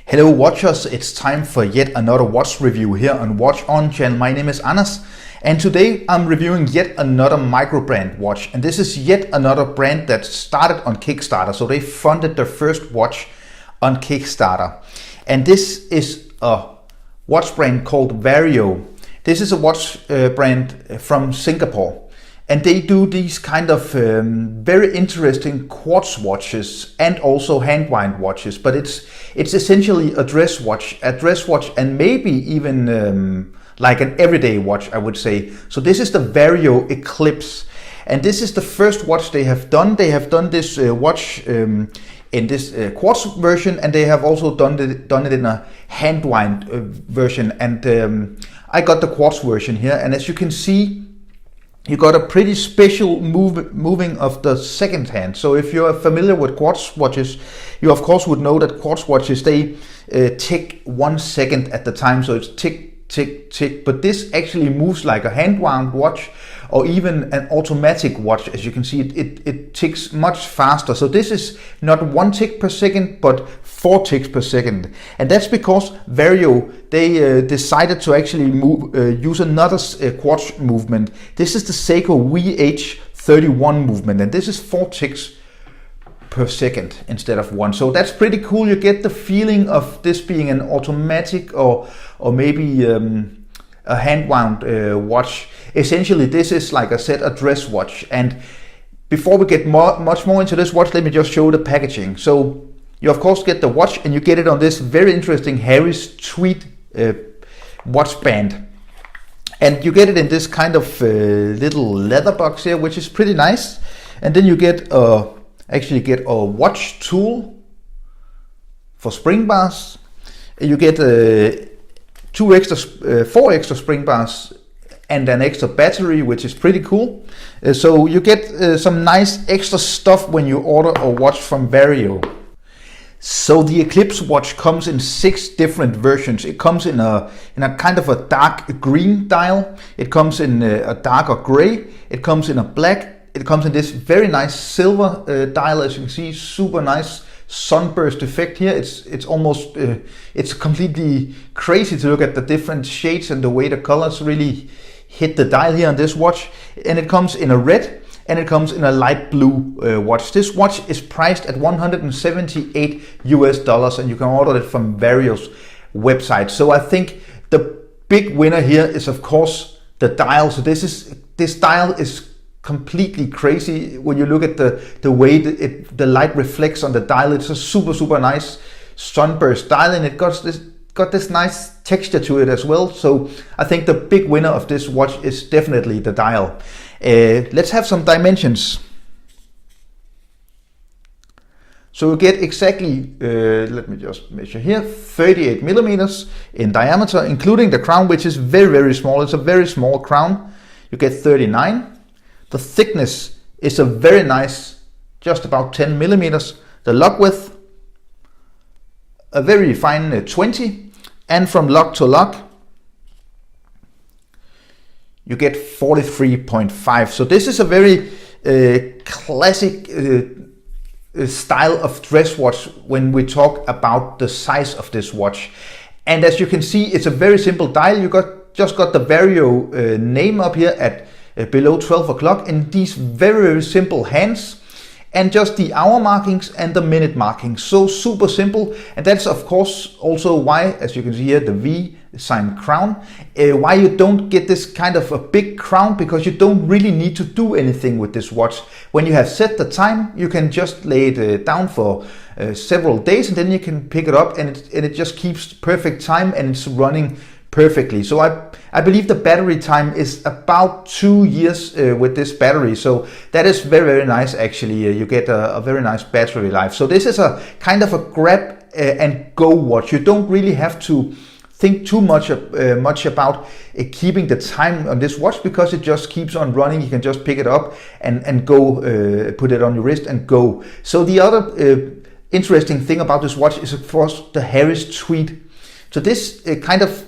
Hello watchers, it's time for yet another watch review here on Watch On channel. My name is Anders and today I'm reviewing yet another micro brand watch, and this is yet another brand that started on Kickstarter. So they funded their first watch on Kickstarter, and this is a watch brand called Vario. This is a watch brand from Singapore. And they do these kind of very interesting quartz watches and also hand wind watches, but it's essentially a dress watch and maybe even like an everyday watch, I would say. So this is the Vario Eclipse, and this is the first watch they have done. They have done this watch in this quartz version, and they have also done it in a hand wind version. And I got the quartz version here, and as you can see, you got a pretty special moving of the second hand. So if you're familiar with quartz watches, you of course would know that quartz watches, they tick 1 second at the time. So it's tick, tick, tick. But this actually moves like a hand wound watch or even an automatic watch. As you can see, it ticks much faster. So this is not 1 tick per second, but 4 ticks per second. And that's because Vario, they decided to actually use another quartz movement. This is the Seiko VH31 movement, and this is 4 ticks per second instead of 1. So that's pretty cool. You get the feeling of this being an automatic or maybe a hand wound watch. Essentially, this is, like I said, a dress watch. And before we get much more into this watch, let me just show the packaging. So you of course get the watch, and you get it on this very interesting Harris tweed watch band, and you get it in this kind of little leather box here, which is pretty nice. And then you get actually get a watch tool for spring bars. You get 4 extra spring bars and an extra battery, which is pretty cool. So you get some nice extra stuff when you order a watch from Vario. So the Eclipse watch comes in 6 different versions. It comes in a kind of a dark green dial. It comes in a darker gray. It comes in a black. It comes in this very nice silver dial, as you can see, super nice sunburst effect here. It's almost it's completely crazy to look at the different shades and the way the colors really hit the dial here on this watch. And it comes in a red, and it comes in a light blue watch. This watch is priced at $178 US, and you can order it from Vario's website. So I think the big winner here is of course the dial. So this dial is completely crazy when you look at the way the light reflects on the dial. It's a super nice sunburst dial, and it got this nice texture to it as well. So I think the big winner of this watch is definitely the dial. Let's have some dimensions. So you get exactly, let me just measure here, 38 millimeters in diameter, including the crown, which is very small. It's a very small crown. You get 39. The thickness is a very nice, just about 10 millimeters. The lug width, a very fine 20. And from lug to lug, you get 43.5. So this is a very classic style of dress watch when we talk about the size of this watch. And as you can see, it's a very simple dial. You just got the Vario name up here at below 12 o'clock in these very simple hands, and just the hour markings and the minute markings. So super simple. And that's of course also why, as you can see here, the V sign crown, why you don't get this kind of a big crown, because you don't really need to do anything with this watch. When you have set the time, you can just lay it down for several days, and then you can pick it up, and it just keeps perfect time, and it's running perfectly. So I believe the battery time is about 2 years with this battery. So that is very nice actually. You get a very nice battery life. So this is a kind of a grab and go watch. You don't really have to think too much about keeping the time on this watch, because it just keeps on running. You can just pick it up and go, put it on your wrist and go. So the other interesting thing about this watch is, of course, the Harris tweed. So this kind of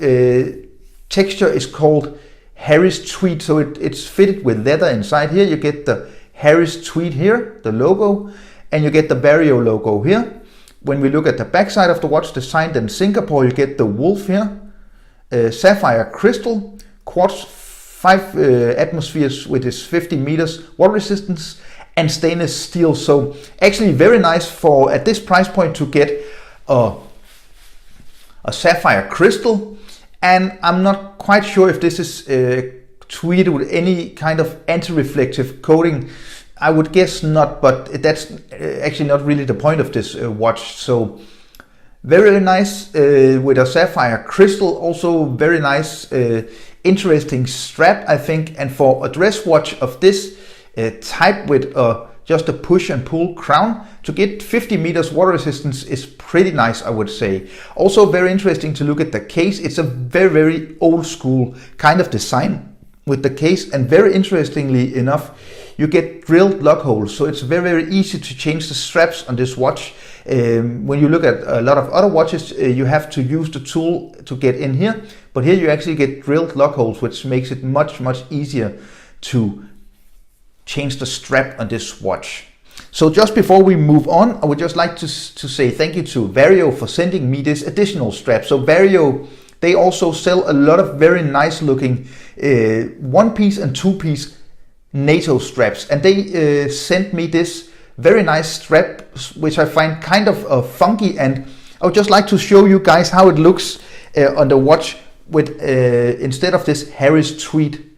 texture is called Harris tweed. So it's fitted with leather inside here. You get the Harris tweed here, the logo, and you get the Vario logo here. When we look at the back side of the watch, designed in Singapore, you get the wolf here, sapphire crystal, quartz 5 atmospheres with its 50 meters water resistance, and stainless steel. So actually very nice for, at this price point, to get a sapphire crystal. And I'm not quite sure if this is tweeted with any kind of anti-reflective coating. I would guess not, but that's actually not really the point of this watch. So very nice with a sapphire crystal. Also very nice, interesting strap, I think. And for a dress watch of this type with just a push and pull crown, to get 50 meters water resistance is pretty nice, I would say. Also very interesting to look at the case. It's a very, very old school kind of design with the case, and very interestingly enough, you get drilled lug holes, so it's very, very easy to change the straps on this watch. When you look at a lot of other watches, you have to use the tool to get in here, but here you actually get drilled lug holes, which makes it much, much easier to change the strap on this watch. So just before we move on, I would just like to say thank you to Vario for sending me this additional strap. So Vario, they also sell a lot of very nice looking 1-piece and 2-piece NATO straps, and they sent me this very nice strap, which I find kind of funky, and I would just like to show you guys how it looks on the watch with instead of this Harris tweed.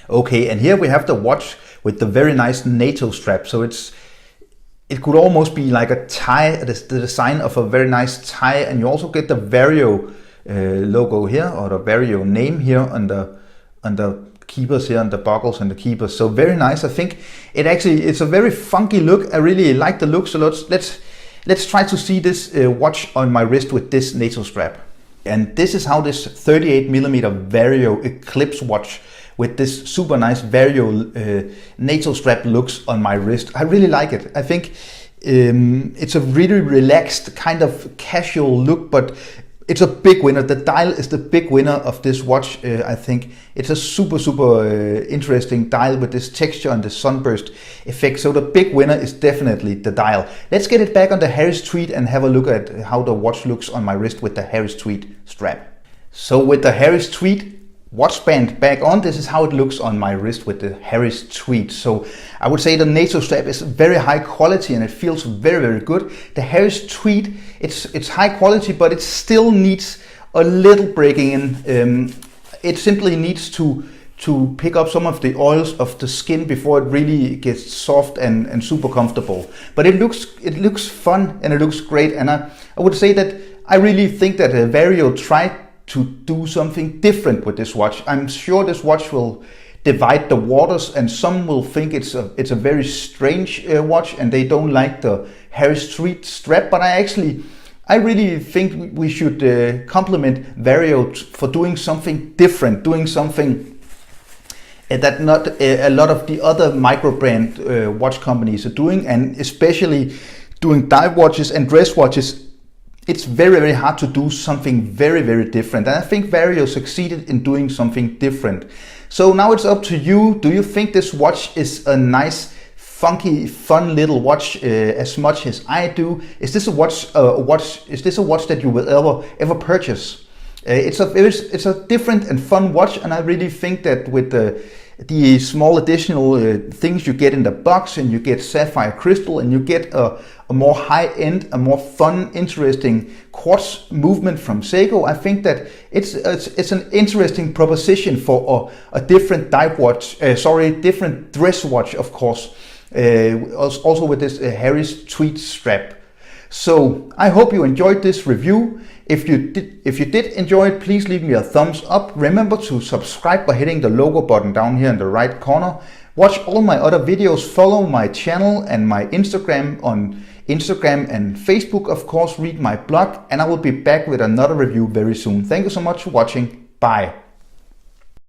Okay, and here we have the watch with the very nice NATO strap. So it could almost be like a tie, the design of a very nice tie, and you also get the Vario logo here, or the Vario name here on the keepers here, and the buckles and the keepers. So very nice. I think it's a very funky look. I really like the look. So let's try to see this watch on my wrist with this NATO strap. And this is how this 38mm Vario Eclipse watch with this super nice Vario NATO strap looks on my wrist. I really like it. I think it's a really relaxed kind of casual look, but it's a big winner. The dial is the big winner of this watch. I think it's a super, super interesting dial with this texture and the sunburst effect. So the big winner is definitely the dial. Let's get it back on the Harris tweed and have a look at how the watch looks on my wrist with the Harris tweed strap. So with the Harris tweed watch band back on, this is how it looks on my wrist with the Harris tweed. So I would say the NATO strap is very high quality and it feels very, very good. The Harris tweed, it's high quality, but it still needs a little breaking in. It simply needs to pick up some of the oils of the skin before it really gets soft and super comfortable. But it looks fun and it looks great, and I would say that I really think that Vario tried to do something different with this watch. I'm sure this watch will divide the waters, and some will think it's a very strange watch and they don't like the Harris tweed strap, but I really think we should compliment Vario for doing something different, doing something that not a lot of the other micro brand watch companies are doing, and especially doing dive watches and dress watches. It's very, very hard to do something very, very different. And I think Vario succeeded in doing something different. So now it's up to you. Do you think this watch is a nice, funky, fun little watch as much as I do? Is this a watch that you will ever purchase? It's a different and fun watch, and I really think that with the small additional things you get in the box, and you get sapphire crystal, and you get a more high-end, a more fun, interesting quartz movement from Seiko, I think that it's an interesting proposition for a different dive watch, different dress watch, of course, also with this Harris tweed strap. So I hope you enjoyed this review. If you did enjoy it, please leave me a thumbs up. Remember to subscribe by hitting the logo button down here in the right corner. Watch all my other videos, follow my channel and my Instagram on Instagram and Facebook, of course, read my blog, and I will be back with another review very soon. Thank you so much for watching. Bye.